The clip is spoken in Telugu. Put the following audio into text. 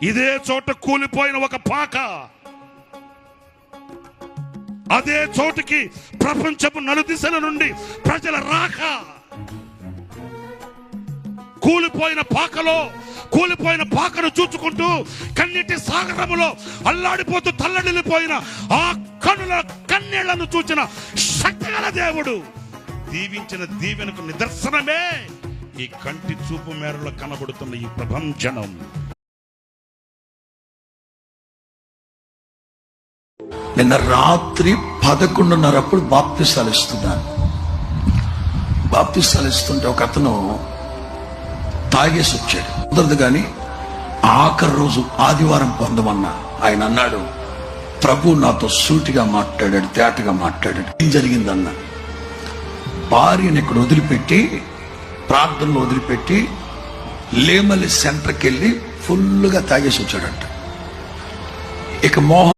ఇదే చోట కూలిపోయిన ఒక పాక అదే చోటుకి ప్రపంచపు నలుదిశల నుండి ప్రజల రాక, కూలిపోయిన పాకను చూచుకుంటూ కన్నీటి సాగరములో అల్లాడిపోతూ తల్లడిల్లిపోయిన ఆ కనుల కన్నీళ్లను చూచిన శక్తిగల దేవుడు దీవించిన దీవెనకు నిదర్శనమే ఈ కంటి చూపు మేరలో కనబడుతున్న ఈ ప్రపంచం. నిన్న రాత్రి 11:30 బాప్తిసాలు ఇస్తున్నాను. బాప్తిసాలు ఇస్తుంటే ఒక అతను తాగేసి వచ్చాడు. కుదరదు కానీ ఆఖరి రోజు ఆదివారం పొందమన్నా. ఆయన అన్నాడు, ప్రభు నాతో సూటిగా మాట్లాడాడు, తేటగా మాట్లాడాడు. ఏం జరిగిందన్నా, భార్యను ఇక్కడ వదిలిపెట్టి, ప్రార్థనలో వదిలిపెట్టి లేమల్లి సెంటర్కి వెళ్ళి ఫుల్గా తాగేసి వచ్చాడంట. ఇక మోహన్